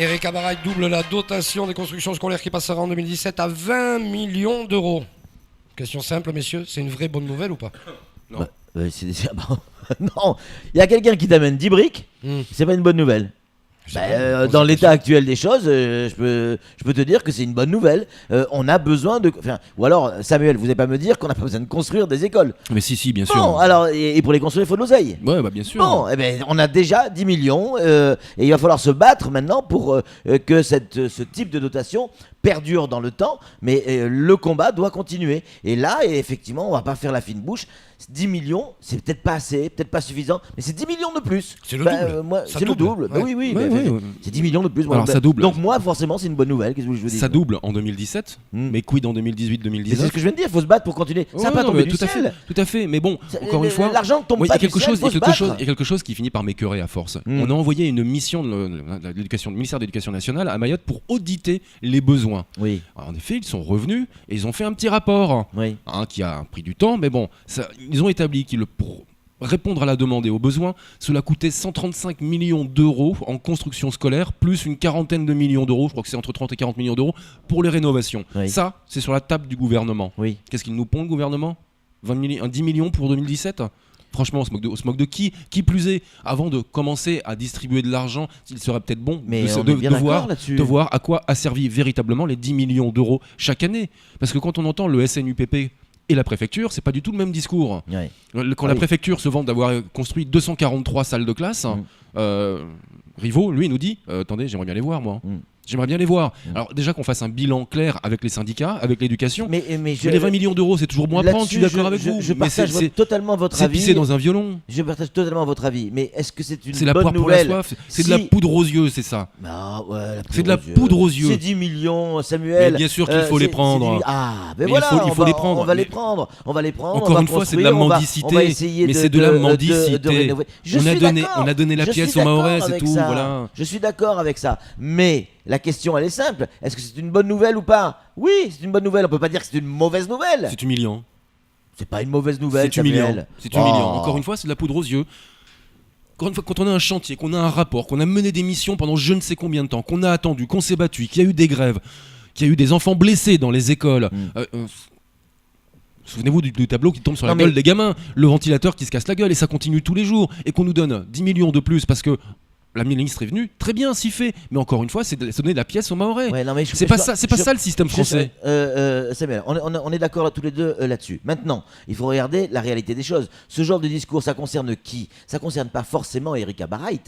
Eric Abaraï double la dotation des constructions scolaires qui passera en 2017 à 20 millions d'euros. Question simple, messieurs, c'est une vraie bonne nouvelle ou pas? Non. C'est déjà bon. Non, il y a quelqu'un qui t'amène 10 briques, c'est pas une bonne nouvelle. Dans l'état actuel des choses, je peux te dire que c'est une bonne nouvelle. On a besoin de... ou alors, Samuel, vous n'allez pas me dire qu'on n'a pas besoin de construire des écoles. Mais si, bien sûr. Bon, alors, et pour les construire, il faut de l'oseille. Ouais, bien sûr. Bon, on a déjà 10 millions et il va falloir se battre maintenant pour que ce type de dotation perdure dans le temps, mais le combat doit continuer. Et là, effectivement, on va pas faire la fine bouche. 10 millions, c'est peut-être pas assez, peut-être pas suffisant, mais c'est 10 millions de plus. C'est le double. C'est le double. Ouais. Oui. C'est 10 millions de plus. Alors ça double. Donc moi, forcément, c'est une bonne nouvelle. Qu'est-ce que je veux dire ? Ça double en 2017, mais quid en 2018-2019 ? C'est ce que je viens de dire, il faut se battre pour continuer. Ça n'a pas tombé du ciel. Tout à fait, mais bon, encore une fois, l'argent tombe pas du ciel, faut se battre. Il y a quelque chose qui finit par m'écœurer à force. On a envoyé une mission du ministère de l'Éducation nationale à Mayotte pour auditer les besoins. Oui. Alors, en effet, ils sont revenus et ils ont fait un petit rapport qui a pris du temps, mais bon, ils ont établi pour répondre à la demande et aux besoins, cela coûtait 135 millions d'euros en construction scolaire, plus une quarantaine de millions d'euros, je crois que c'est entre 30 et 40 millions d'euros, pour les rénovations. Oui. Ça, c'est sur la table du gouvernement. Oui. Qu'est-ce qu'il nous pond, le gouvernement ? 10 millions pour 2017 ? Franchement, on se moque de qui ? Qui plus est, avant de commencer à distribuer de l'argent, il serait peut-être bon de voir à quoi a servi véritablement les 10 millions d'euros chaque année. Parce que quand on entend le SNUPP et la préfecture, c'est pas du tout le même discours. Oui. Quand la préfecture se vante d'avoir construit 243 salles de classe, Rivaux, lui, nous dit attendez, j'aimerais bien les voir, moi. J'aimerais bien les voir. Alors déjà qu'on fasse un bilan clair avec les syndicats, avec l'éducation. Mais les 20 millions d'euros, c'est toujours bon à prendre, je suis d'accord avec vous. Je partage totalement votre avis. C'est pisser dans un violon. Je partage totalement votre avis. Mais est-ce que c'est une bonne nouvelle ? C'est la poire pour la soif. C'est de la poudre aux yeux, c'est ça. C'est de la poudre aux yeux. C'est 10 millions, Samuel. Mais bien sûr qu'il faut les prendre. Il faut les prendre. On va les prendre. Encore une fois, c'est de la mendicité. Mais c'est de la mendicité. On a donné la pièce aux Mahorais, c'est tout. Je suis d'accord avec ça. Mais la question, elle est simple. Est-ce que c'est une bonne nouvelle ou pas ? Oui, c'est une bonne nouvelle. On peut pas dire que c'est une mauvaise nouvelle. C'est humiliant. C'est pas une mauvaise nouvelle, C'est humiliant. C'est humiliant. Encore une fois, c'est de la poudre aux yeux. Encore une fois, quand on a un chantier, qu'on a un rapport, qu'on a mené des missions pendant je ne sais combien de temps, qu'on a attendu, qu'on s'est battu, qu'il y a eu des grèves, qu'il y a eu des enfants blessés dans les écoles. Souvenez-vous du tableau qui tombe sur la gueule des gamins, le ventilateur qui se casse la gueule, et ça continue tous les jours, et qu'on nous donne 10 millions de plus parce que la ministre est venue, très bien, s'y fait. Mais encore une fois, c'est donner de la pièce aux Mahorais. C'est pas ça le système français. Samuel, on est d'accord tous les deux là-dessus. Maintenant, il faut regarder la réalité des choses. Ce genre de discours, ça concerne qui ? Ça concerne pas forcément Eric Abaraï.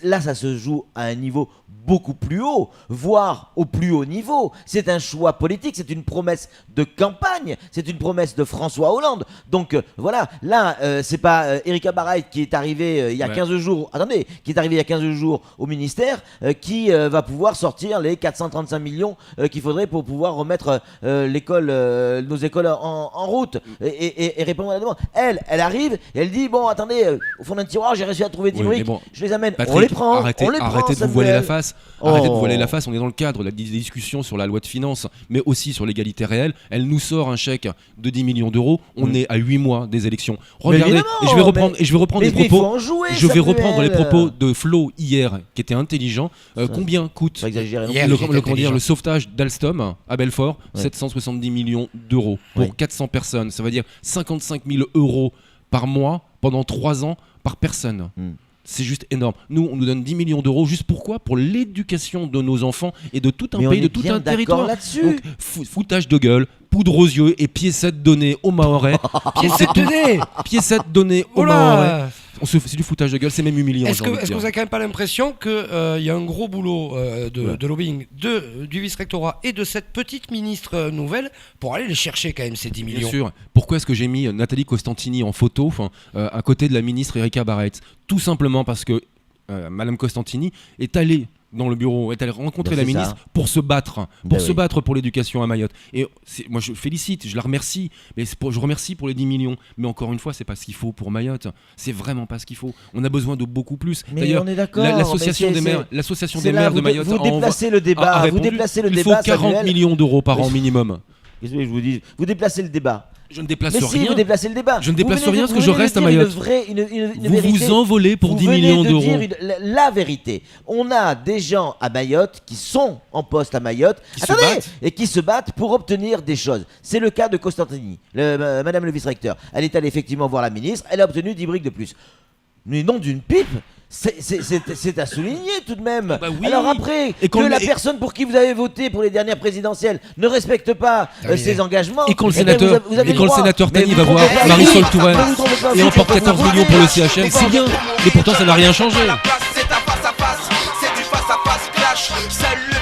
Là, ça se joue à un niveau beaucoup plus haut, voire au plus haut niveau. C'est un choix politique, c'est une promesse de campagne, c'est une promesse de François Hollande. Donc voilà, là, c'est pas Eric Abaraï qui est arrivé il y a 15 jours. Attendez, qui est arrivé il y a 15 jours au ministère, qui va pouvoir sortir les 435 millions qu'il faudrait pour pouvoir remettre nos écoles en route et répondre à la demande. Elle arrive et elle dit bon, attendez, au fond d'un tiroir, j'ai réussi à trouver 10 briques, je les amène. Patrick, on les prend, arrêtez de vous voiler la face. Arrêtez de vous voiler la face. On est dans le cadre des discussions sur la loi de finances, mais aussi sur l'égalité réelle. Elle nous sort un chèque de 10 millions d'euros. On est à 8 mois des élections. Regardez, et je vais reprendre les propos. Je vais reprendre les propos de Flo hier, qui était intelligent. Combien coûte le sauvetage d'Alstom à Belfort ? 770 millions d'euros pour 400 personnes. Ça veut dire 55 000 euros par mois pendant 3 ans par personne. C'est juste énorme. Nous, on nous donne 10 millions d'euros. Juste pourquoi ? Pour l'éducation de nos enfants et de tout un pays, de tout un territoire. Là-dessus. Donc, foutage de gueule, poudre aux yeux et piécettes données aux Mahorais. Piécettes données aux Mahorais. C'est du foutage de gueule, c'est même humiliant. Est-ce que vous n'avez quand même pas l'impression qu'il y a un gros boulot de lobbying du vice-rectorat et de cette petite ministre nouvelle pour aller les chercher quand même ces 10 millions ? Bien sûr. Pourquoi est-ce que j'ai mis Nathalie Costantini en photo à côté de la ministre Erika Abaraï ? Tout simplement parce que Madame Costantini est allée dans le bureau, est allée rencontrer la ministre pour se battre, pour l'éducation à Mayotte. Et moi je félicite, je la remercie, mais je remercie pour les 10 millions. Mais encore une fois, c'est pas ce qu'il faut pour Mayotte. C'est vraiment pas ce qu'il faut. On a besoin de beaucoup plus. Mais d'ailleurs, on est d'accord, l'association des maires de Mayotte. Vous déplacez le débat. Il faut 40 millions d'euros par an minimum. Qu'est-ce que je vous dis ? Vous déplacez le débat. Je ne déplace Mais rien. si, vous déplacez le débat. Je ne déplace Vous venez rien de- parce que vous je venez de reste à dire Mayotte. une Vous vérité. vous envolez pour Vous 10 venez millions de d'euros. dire la vérité. On a des gens à Mayotte qui sont en poste à Mayotte Qui se battent. et qui se battent pour obtenir des choses. C'est le cas de Costantini, madame le vice-recteur. Elle est allée effectivement voir la ministre, elle a obtenu 10 briques de plus. Mais non d'une pipe. C'est à souligner tout de même. Bah oui. Alors après, Et quand que le- la personne pour qui vous avez voté pour les dernières présidentielles ne respecte pas ses engagements. Et quand le eh ben, sénateur, vous avez et le quand le droit. sénateur Mais Tani vous va voir trompez pas. Marisol Touraine Mais vous trompez pas, et vous emporte trompez pas. 14 millions pour le CHM, c'est bien. Et pourtant, ça n'a rien changé. C'est un face à face, c'est du face à face clash. Seul